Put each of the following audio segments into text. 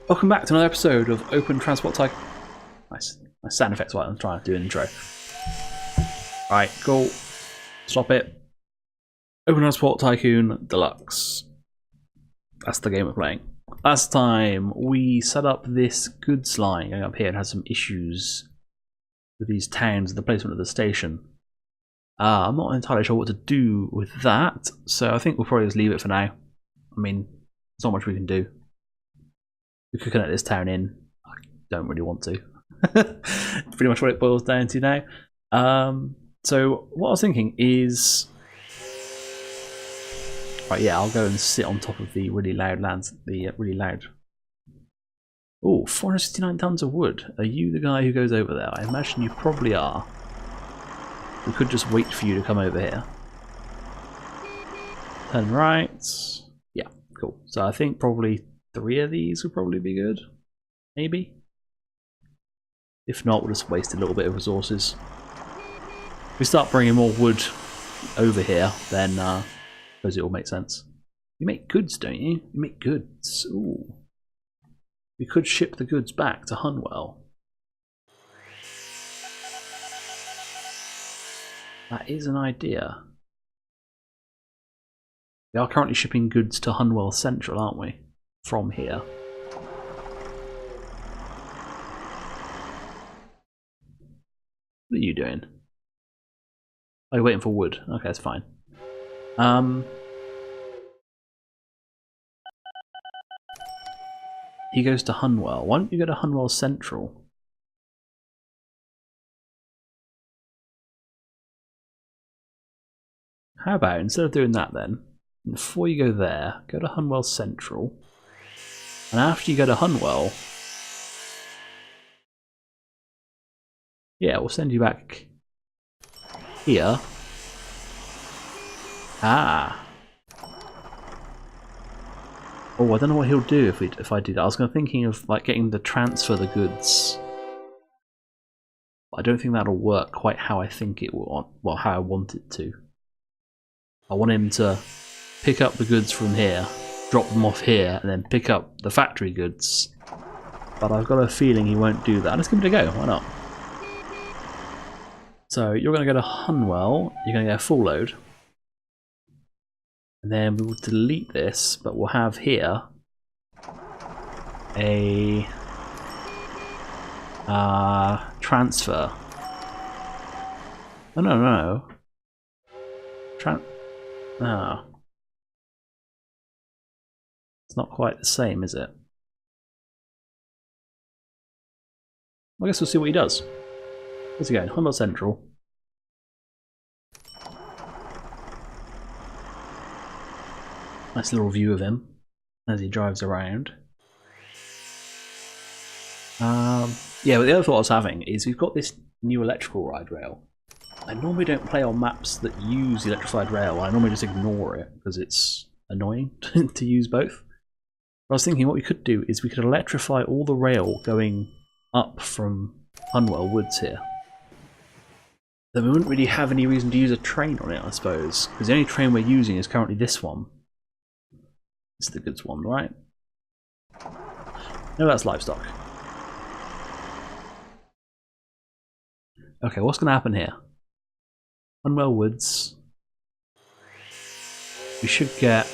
Welcome back to another episode of Open Transport Tycoon. Nice sound effects while I'm trying to do an intro. Alright, cool. Stop it. Open Transport Tycoon Deluxe. That's the game we're playing. Last time we set up this goods line going up here and had some issues with these towns and the placement of the station. I'm not entirely sure what to do with that, so I think we'll probably just leave it for now. I mean, there's not much we can do. We could connect this town in. I don't really want to. Pretty much what it boils down to now. So what I was thinking is, right, yeah, I'll go and sit on top of the really loud lands. Oh, 469 tons of wood. Are you the guy who goes over there? I imagine you probably are. We could just wait for you to come over here. Turn right. Yeah, cool. So I think probably 3 of these would probably be good. Maybe. If not, we'll just waste a little bit of resources. If we start bringing more wood over here, then I suppose it will make sense. You make goods, don't you? You make goods. Ooh. We could ship the goods back to Hunwell. That is an idea. We are currently shipping goods to Hunwell Central, aren't we? From here. What are you doing? Oh, you're waiting for wood. Okay, that's fine. He goes to Hunwell. Why don't you go to Hunwell Central? How about, instead of doing that then, before you go there, go to Hunwell Central. And after you go to Hunwell, yeah, we'll send you back here. Ah. Oh, I don't know what he'll do if I do that. I was thinking of like getting to transfer the goods. But I don't think that'll work quite how I think it will. Well, how I want it to. I want him to pick up the goods from here, drop them off here, and then pick up the factory goods. But I've got a feeling he won't do that. Let's give it a go. Why not? So you're going to go to Hunwell. You're going to get a full load. And then we will delete this, but we'll have here a transfer. Oh, no. Oh. It's not quite the same, is it? I guess we'll see what he does. Where's he going? Hunwell Central. Nice little view of him as he drives around. Yeah, but the other thought I was having is we've got this new electrical ride rail. I normally don't play on maps that use the electrified rail. I normally just ignore it because it's annoying to use both. But I was thinking what we could do is we could electrify all the rail going up from Hunwell Woods here. Then we wouldn't really have any reason to use a train on it, I suppose, because the only train we're using is currently this one. This is the goods one, right? No, that's livestock. Okay, what's going to happen here? Hunwell Woods. We should get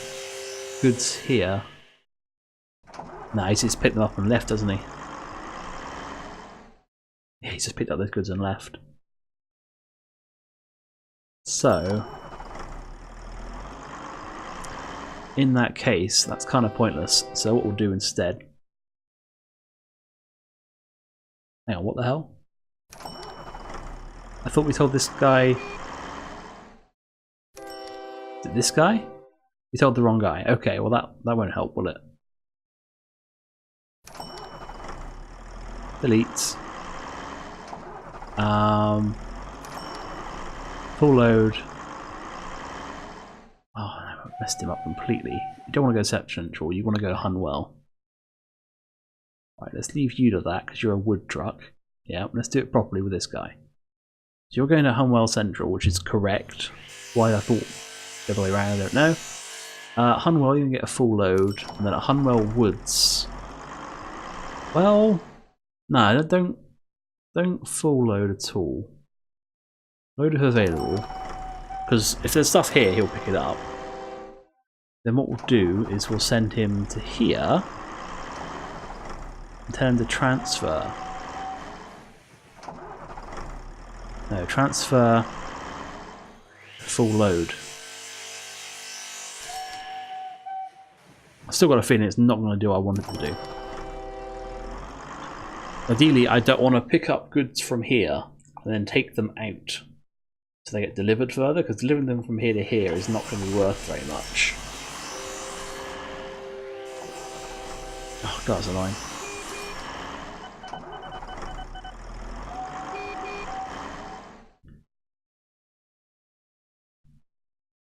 goods here. Nah, he's just picked them up and left, doesn't he? Yeah, he's just picked up those goods and left. So, in that case, that's kind of pointless. So what we'll do instead... Hang on, what the hell? I thought we told this guy... Is it this guy? We told the wrong guy. Okay, well that won't help, will it? Delete. Full load. Oh, I messed him up completely. You don't want to go to Central, you want to go to Hunwell. Right, let's leave you to that because you're a wood truck. Yeah, let's do it properly with this guy. So you're going to Hunwell Central, which is correct. Why I thought the other way around, I don't know. Hunwell, you can get a full load, and then at Hunwell Woods, Well, no, don't full load at all. Load if available, because if there's stuff here, he'll pick it up. Then what we'll do is we'll send him to here and tell him to transfer. No, transfer full load. I've still got a feeling it's not going to do what I want it to do. Ideally, I don't want to pick up goods from here and then take them out so they get delivered further, because delivering them from here to here is not going to be worth very much. Oh god, it's annoying.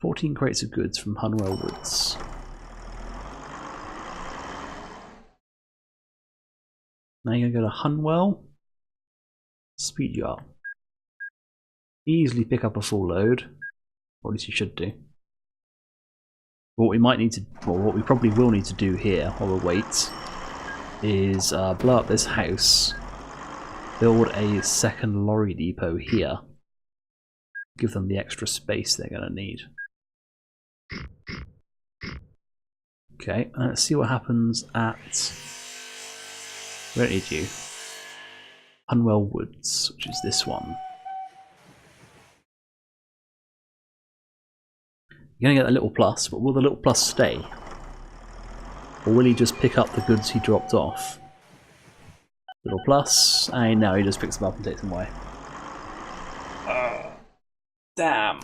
"14 crates of goods from Hunwell Woods." Now you're going to go to Hunwell. Speed you up. Easily pick up a full load. Or at least you should do. What we might need to, well, what we probably will need to do here while we wait, is blow up this house, build a second lorry depot here, give them the extra space they're going to need. Okay, let's see what happens at... We don't need you. Hunwell Woods, which is this one. You're going to get a little plus, but will the little plus stay? Or will he just pick up the goods he dropped off? Little plus, and now he just picks them up and takes them away. Damn.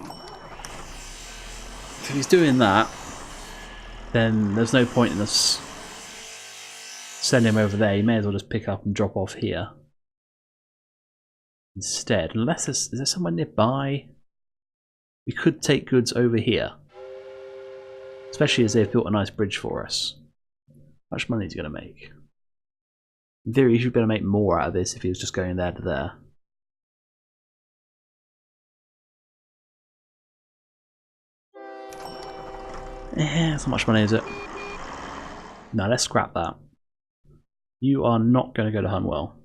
If he's doing that, then there's no point in us sending him over there. He may as well just pick up and drop off here instead. Unless is there somewhere nearby? We could take goods over here. Especially as they've built a nice bridge for us. How much money is he going to make? In theory, he should be able to make more out of this if he was just going there to there. That's not much money, is it? No, let's scrap that. You are not going to go to Hunwell.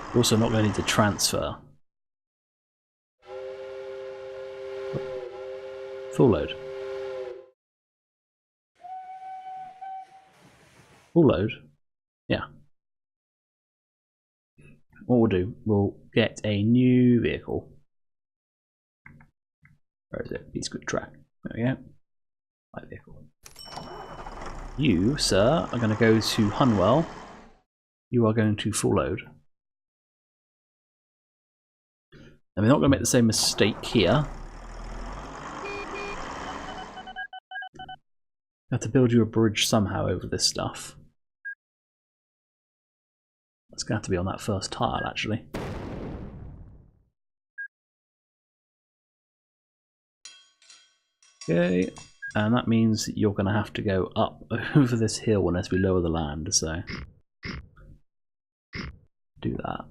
You're also not going to need to transfer. Full load. Full load? Yeah. What we'll do, we'll get a new vehicle. Where is it? Piece of good track. There we go. Light vehicle. You, sir, are going to go to Hunwell. You are going to full load. And we're not going to make the same mistake here. I have to build you a bridge somehow over this stuff. It's going to have to be on that first tile, actually. Okay, and that means that you're going to have to go up over this hill unless we lower the land, so do that.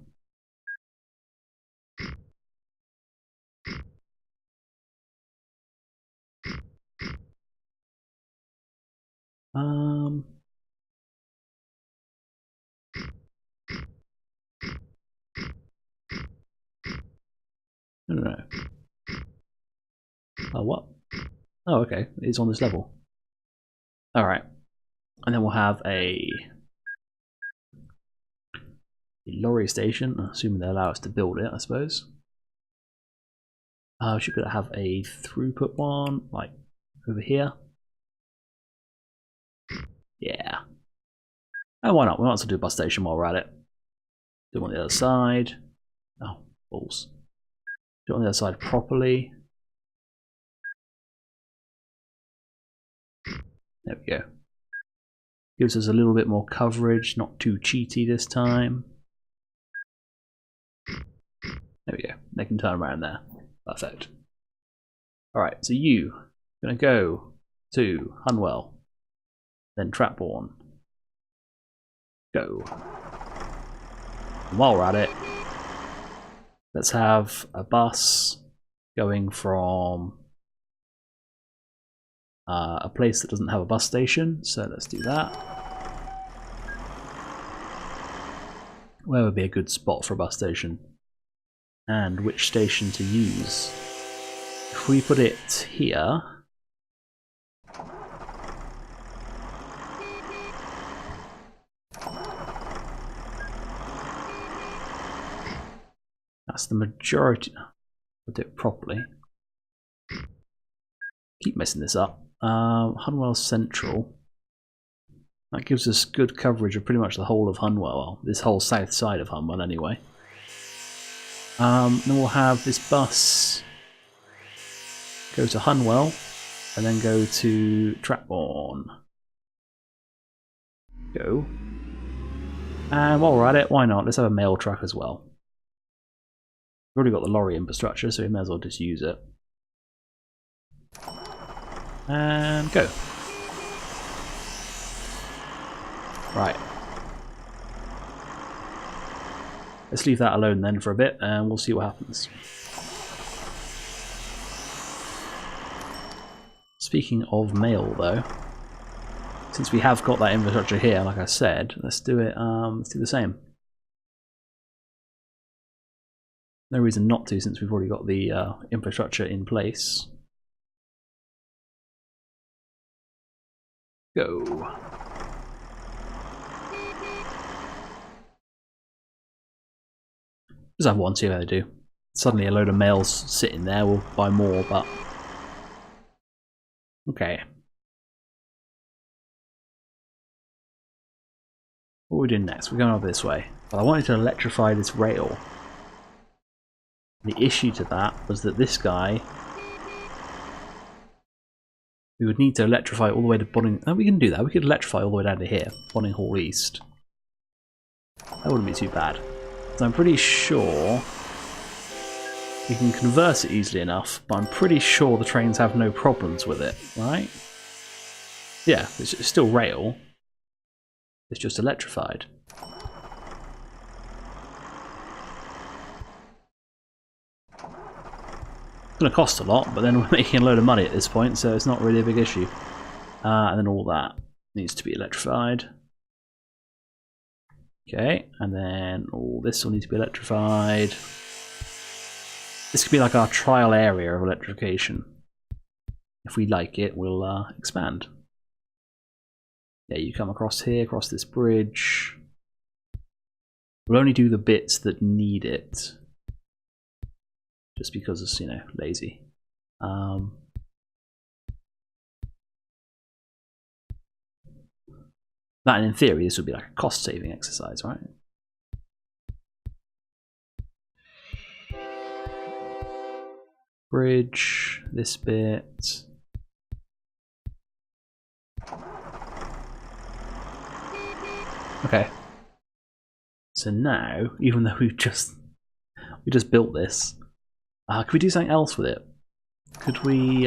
No. Oh, what? Oh, okay. It's on this level. Alright. And then we'll have a lorry station, assuming they allow us to build it, I suppose. We should have a throughput one, like over here. Yeah. Oh, why not? We might as well do a bus station while we're at it. Do it on the other side. Oh, balls. Do it on the other side properly. There we go. Gives us a little bit more coverage, not too cheaty this time. There we go. They can turn around there. Perfect. Alright, so you are going to go to Hunwell, then Trapbourne. Go. And while we're at it, let's have a bus going from a place that doesn't have a bus station, so let's do that. Where would be a good spot for a bus station? And which station to use? If we put it here, that's the majority. I'll do it properly. Keep messing this up. Hunwell Central. That gives us good coverage of pretty much the whole of Hunwell. Well, this whole south side of Hunwell anyway. Then we'll have this bus go to Hunwell and then go to Trapbourne. Go. And while we're at it, why not? Let's have a mail truck as well. We've already got the lorry infrastructure, so we may as well just use it. And go. Right. Let's leave that alone then for a bit and we'll see what happens. Speaking of mail though, since we have got that infrastructure here, like I said, let's do it, let's do the same. No reason not to, since we've already got the infrastructure in place. Go. Just have one, see how they do. Suddenly a load of mails sitting there, we'll buy more, but... Okay. What are we doing next? We're going over this way. Well, I wanted to electrify this rail. The issue to that was that this guy... We would need to electrify all the way to Bonning... Oh, we can do that. We could electrify all the way down to here. Bonning Hall East. That wouldn't be too bad. So I'm pretty sure we can convert it easily enough, but I'm pretty sure the trains have no problems with it, right? Yeah, it's still rail. It's just electrified. It's going to cost a lot, but then we're making a load of money at this point, so it's not really a big issue. And then all that needs to be electrified. Okay, and then all this will need to be electrified. This could be like our trial area of electrification. If we like it, we'll expand. Yeah, you come across here, across this bridge. We'll only do the bits that need it. Just because it's, you know, lazy. That, in theory, this would be like a cost-saving exercise, right? Bridge, this bit. Okay. So now, even though we just built this, could we do something else with it? Could we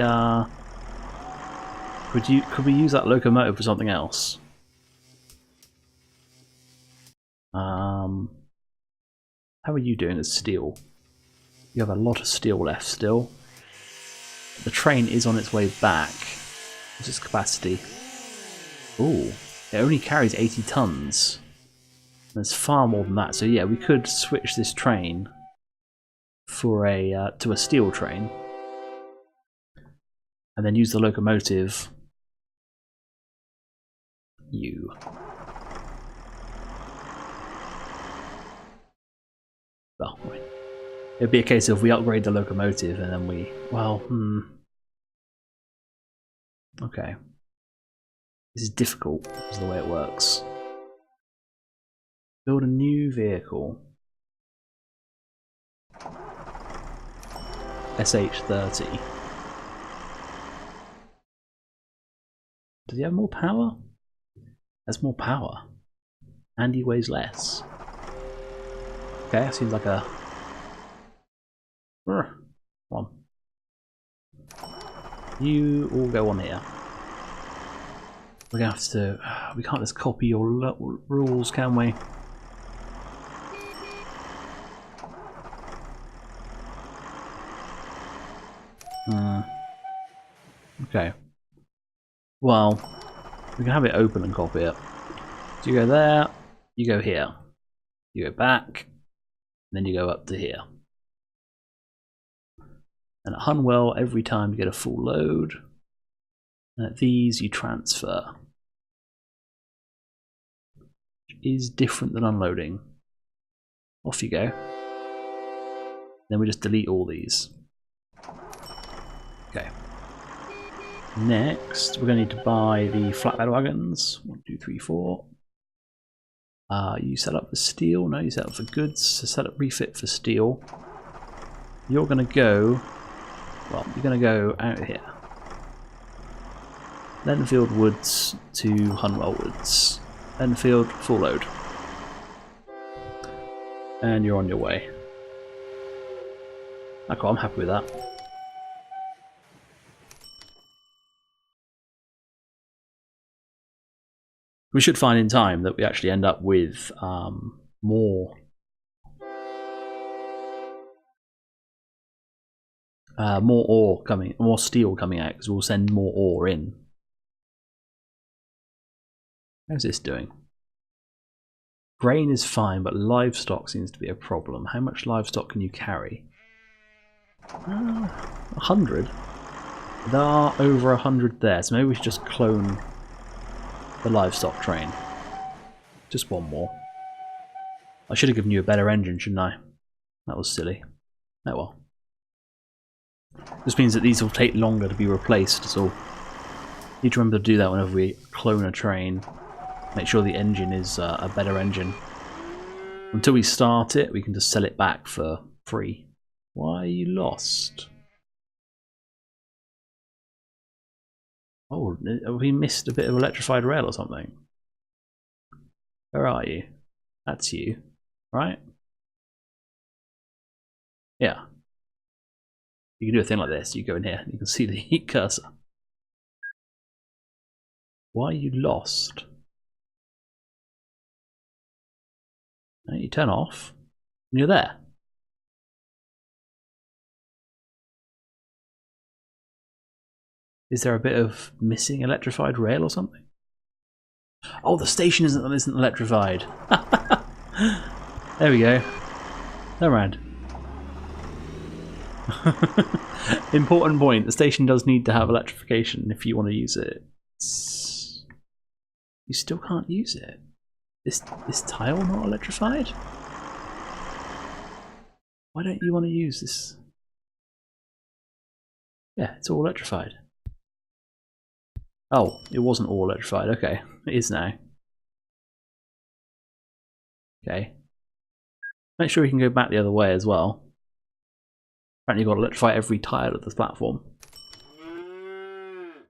could we use that locomotive for something else? How are you doing as steel? You have a lot of steel left still. The train is on its way back. What's its capacity? Ooh, it only carries 80 tons. There's far more than that. So yeah, we could switch this train for a to a steel train, and then use the locomotive. You. Well, it'd be a case of we upgrade the locomotive and then we... Well, okay. This is difficult, is the way it works. Build a new vehicle. SH30. Does he have more power? Has more power. And he weighs less. Okay, that seems like a... One. You all go on here. We're gonna have to... We can't just copy your rules, can we? Okay. Well, we can have it open and copy it. So you go there, you go here, you go back, and then you go up to here. And at Hunwell, every time you get a full load, and at these you transfer. Which is different than unloading. Off you go. Then we just delete all these. Okay. Next, we're going to need to buy the flatbed wagons. 1, 2, 3, 4. You set up for steel. No, you set up for goods. So set up refit for steel. You're going to go. Well, you're going to go out here. Lenfield Woods to Hunwell Woods. Lenfield, full load. And you're on your way. Okay, I'm happy with that. We should find in time that we actually end up with more ore coming, more steel coming out, because we'll send more ore in. How's this doing? Grain is fine, but livestock seems to be a problem. How much livestock can you carry? 100. There are over 100 there, so maybe we should just clone the livestock train. Just one more. I should have given you a better engine, shouldn't I? That was silly. Oh well. This means that these will take longer to be replaced, so need to remember to do that whenever we clone a train. Make sure the engine is a better engine. Until we start it, we can just sell it back for free. Why are you lost? Oh, have we missed a bit of electrified rail or something? Where are you? That's you, right? Yeah. You can do a thing like this. You go in here, you can see the heat cursor. Why are you lost? No, you turn off, and you're there. Is there a bit of missing electrified rail or something? Oh, the station isn't electrified. There we go. Turn around. Important point. The station does need to have electrification if you want to use it. You still can't use it. This tile not electrified? Why don't you want to use this? Yeah, it's all electrified. Oh, it wasn't all electrified. Okay, it is now. Okay. Make sure we can go back the other way as well. Apparently you've got to electrify every tile of the platform.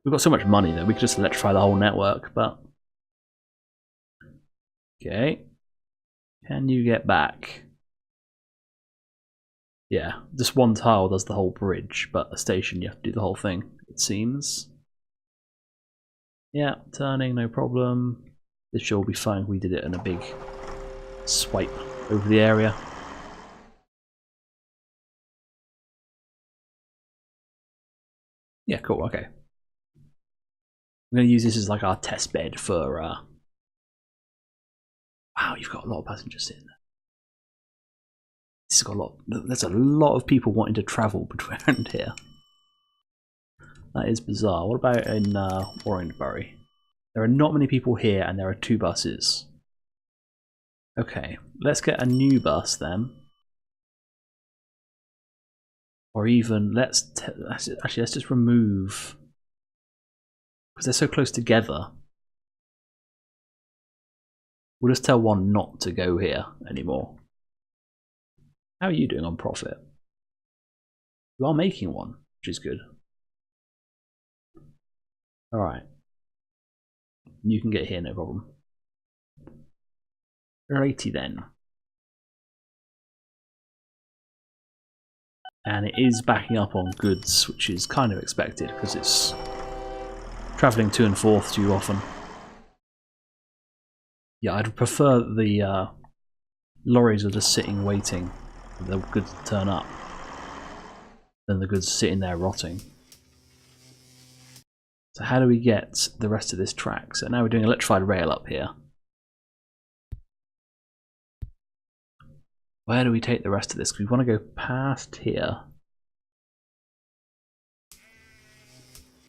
We've got so much money though, we could just electrify the whole network, but... Okay. Can you get back? Yeah, just one tile does the whole bridge, but a station you have to do the whole thing, it seems. Yeah, turning, no problem. This should all be fine. We did it in a big swipe over the area. Yeah, cool, okay. I'm going to use this as like our test bed for... Wow, you've got a lot of passengers sitting there. This has got a lot... There's a lot of people wanting to travel between here. That is bizarre. What about in Warrenbury? There are not many people here and there are 2 buses. Okay, let's get a new bus then. Or even, actually let's just remove... Because they're so close together. We'll just tell one not to go here anymore. How are you doing on profit? You are making one, which is good. Alright. You can get here, no problem. Righty then. And it is backing up on goods, which is kind of expected because it's travelling to and forth too often. Yeah, I'd prefer the lorries are just sitting waiting for the goods to turn up than the goods sitting there rotting. So how do we get the rest of this track? So now we're doing electrified rail up here. Where do we take the rest of this? Because we want to go past here.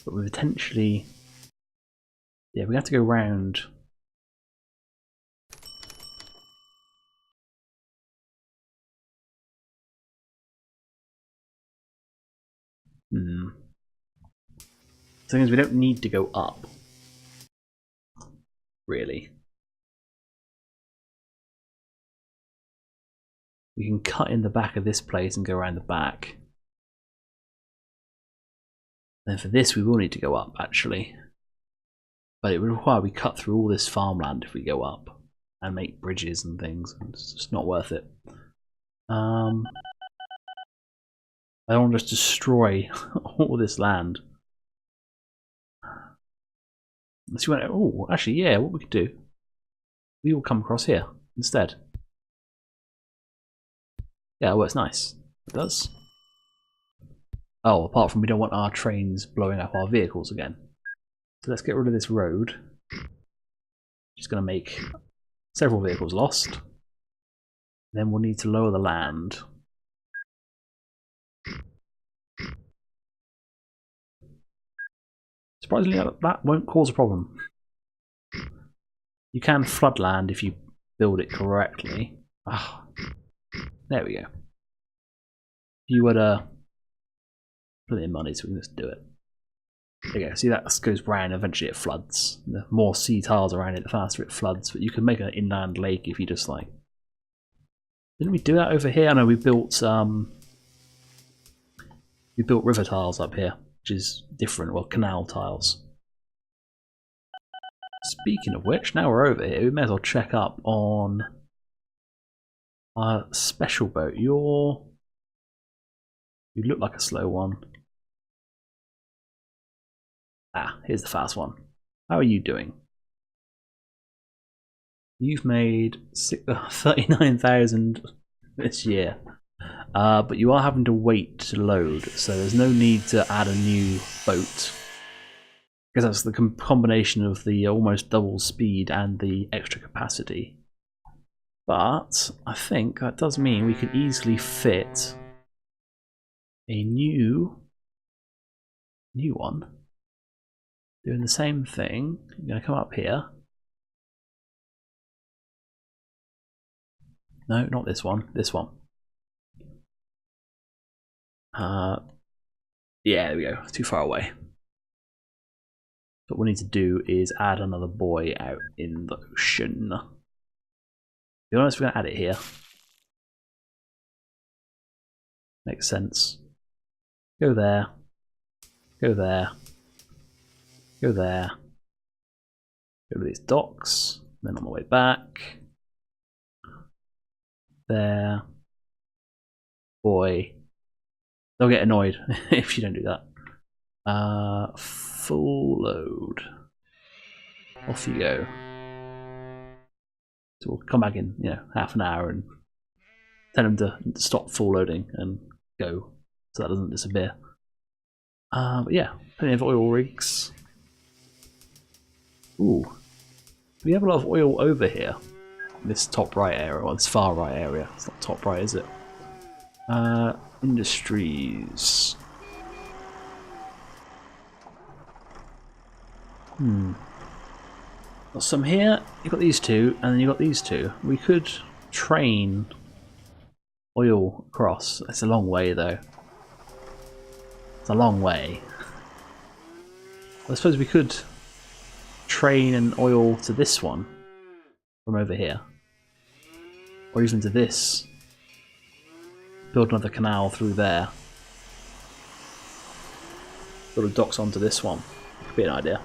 But we potentially... Yeah, we have to go round... The thing is, we don't need to go up. Really. We can cut in the back of this place and go around the back. And for this we will need to go up, actually. But it would require we cut through all this farmland if we go up. And make bridges and things. It's just not worth it. I don't want to just destroy all this land. Unless you want, oh, actually, yeah, what we could do, we will come across here instead. Yeah, it works nice. It does. Oh, apart from we don't want our trains blowing up our vehicles again. So let's get rid of this road. Just going to make several vehicles lost. Then we'll need to lower the land. Surprisingly, that won't cause a problem. You can flood land if you build it correctly. Ah, there we go. If you were to put in money, so we can just do it. There you go. See, that goes brown. Eventually, it floods. The more sea tiles around it, the faster it floods. But you can make an inland lake if you just like. Didn't we do that over here? I know we built river tiles up here, which is different. Well, canal tiles. Speaking of which, now we're over here, we may as well check up on our special boat. You look like a slow one. Ah, here's the fast one. How are you doing? You've made 39,000 this year, but you are having to wait to load, so there's no need to add a new boat. Because that's the combination of the almost double speed and the extra capacity. But I think that does mean we can easily fit a new one. Doing the same thing. I'm going to come up here. No, not this one. This one. Yeah, there we go. Too far away. What we need to do is add another buoy out in the ocean. To be honest, we're going to add it here. Makes sense. Go there. Go there. Go there. Go to these docks. Then on the way back. There. Buoy. They'll get annoyed if you don't do that. Full load. Off you go. So we'll come back in, half an hour and tell them to stop full loading and go, so that doesn't disappear. But yeah, plenty of oil rigs. Ooh, we have a lot of oil over here. This top right area, or this far right area. It's not top right, is it? Industries. Got some here, you've got these two, and then you've got these two. We could train oil across. It's a long way though. It's a long way. I suppose we could train an oil to this one from over here. Or even to this. Build another canal through there. Build the docks onto this one. Could be an idea.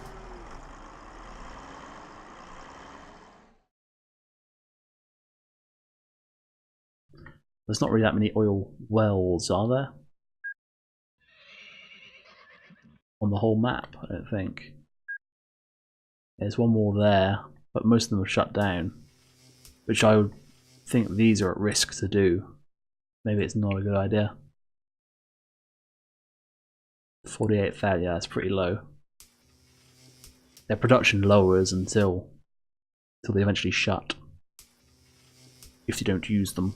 There's not really that many oil wells, are there? On the whole map, I don't think. There's one more there, but most of them are shut down. Which I would think these are at risk to do. Maybe it's not a good idea. 48,000, yeah, that's pretty low. their production lowers until they eventually shut if you don't use them.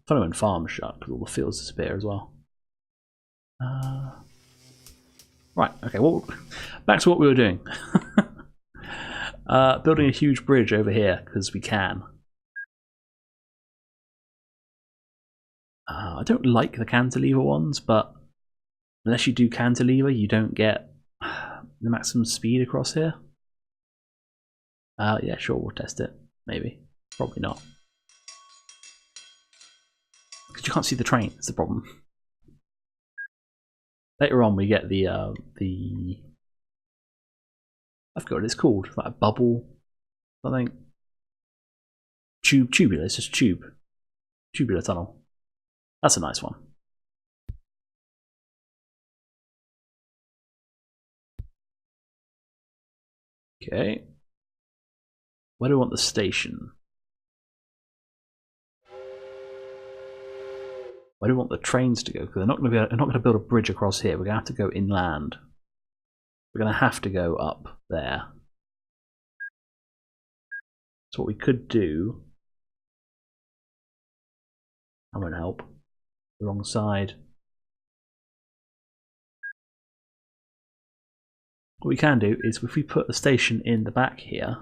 Funny when farms shut because all the fields disappear as well. Right, okay, well, back to what we were doing. Building a huge bridge over here because we can. I don't like the cantilever ones, but unless you do cantilever, you don't get the maximum speed across here. Yeah, sure, we'll test it. Maybe. Probably not. Because you can't see the train, that's the problem. Later on we get the I forgot what it's called, like a bubble, I think. Tubular, it's just tube. Tubular tunnel. That's a nice one. Okay. Where do we want the station? Where do we want the trains to go? Because they're not going to build a bridge across here. We're going to have to go inland. We're going to have to go up there. So what we could do, that won't help. The wrong side. What we can do is if we put a station in the back here.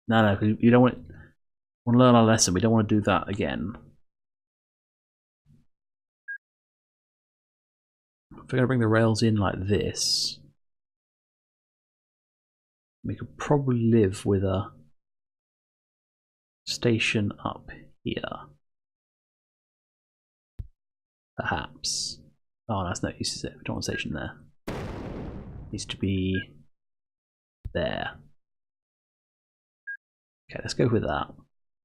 No, you don't want to learn our lesson. We don't want to do that again. If we're going to bring the rails in like this, we could probably live with a station up here. Perhaps. Oh, that's no use, is it? We don't want a station there. It needs to be there. Okay, let's go with that.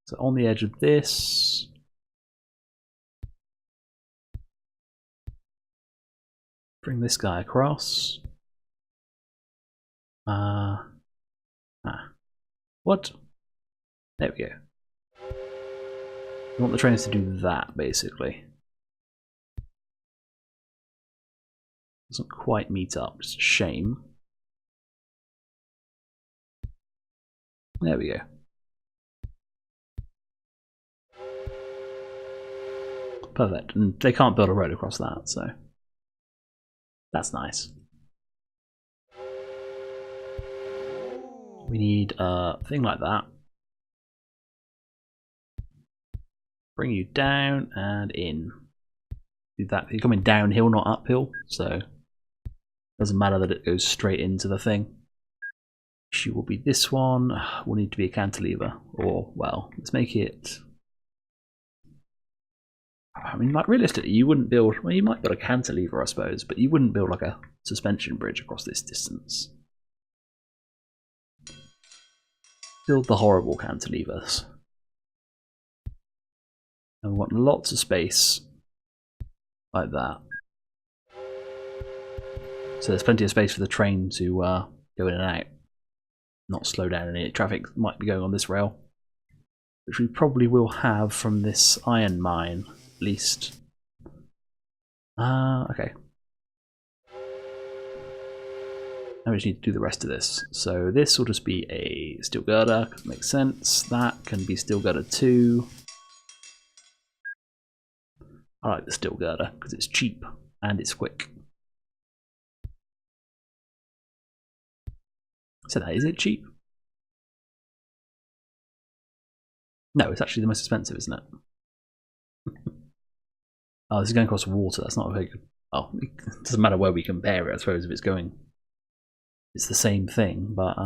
So on the edge of this. Bring this guy across. What? There we go. We want the trains to do that, basically. Doesn't quite meet up, it's a shame. There we go. Perfect, and they can't build a road across that, so that's nice. We need a thing like that. Bring you down and in. Do that. You're coming downhill, not uphill, so it doesn't matter that it goes straight into the thing. Issue will be this one. Will need to be a cantilever, or well, let's make it. I mean, like realistically, you wouldn't build. Well, you might build a cantilever, I suppose, but you wouldn't build like a suspension bridge across this distance. Build the horrible cantilevers. And we want lots of space, like that. So there's plenty of space for the train to go in and out, not slow down any traffic that might be going on this rail, which we probably will have from this iron mine. Least. Okay. Now we just need to do the rest of this. So this will just be a steel girder, makes sense. That can be steel girder 2. I like the steel girder because it's cheap and it's quick. So that is it cheap? No, it's actually the most expensive, isn't it? Oh, this is going across water. That's not very good. Oh, it doesn't matter where we compare it, I suppose, if it's going. It's the same thing, but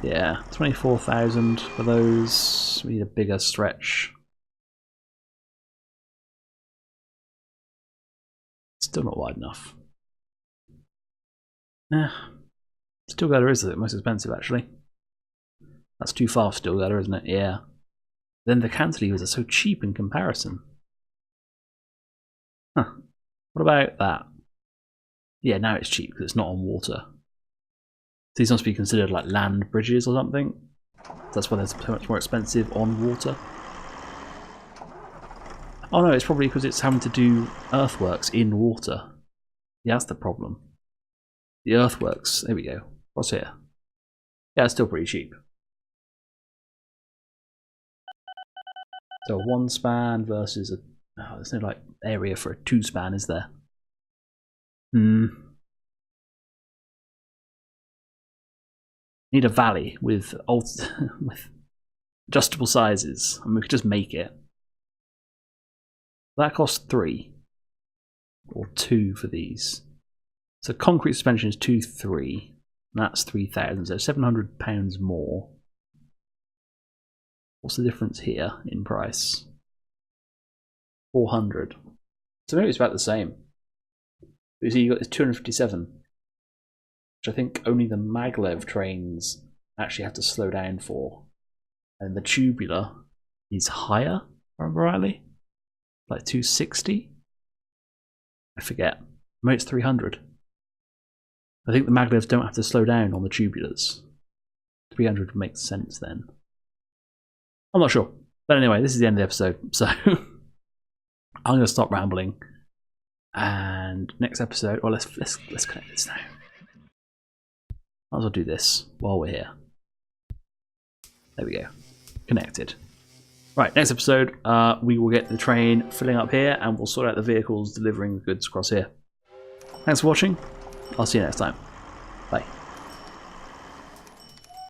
yeah, 24,000 for those. We need a bigger stretch. Still not wide enough. Steel girder is the most expensive, actually. That's too far for steel girder, isn't it? Yeah. Then the cantilevers are so cheap in comparison. Huh. What about that? Yeah, now it's cheap because it's not on water. These must be considered like land bridges or something. That's why they're so much more expensive on water. Oh no, it's probably because it's having to do earthworks in water. Yeah, that's the problem. The earthworks. There we go. What's here? Yeah, it's still pretty cheap. So a 1 span versus a... Oh, there's no like area for a 2 span, is there? Need a valley with with adjustable sizes, and we could just make it. That costs 3 or 2 for these. So concrete suspension is 2,3. That's 3,000. So £700 more. What's the difference here in price? 400. So maybe it's about the same. You see, you got this 257, which I think only the maglev trains actually have to slow down for, and the tubular is higher, if I remember rightly, like 260. I forget. Maybe it's 300. I think the maglevs don't have to slow down on the tubulars. 300 makes sense then. I'm not sure, but anyway, this is the end of the episode, so I'm going to stop rambling. And next episode, well, let's connect this now. Might as well do this while we're here. There we go. Connected. Right, next episode, we will get the train filling up here, and we'll sort out the vehicles delivering the goods across here. Thanks for watching. I'll see you next time. Bye.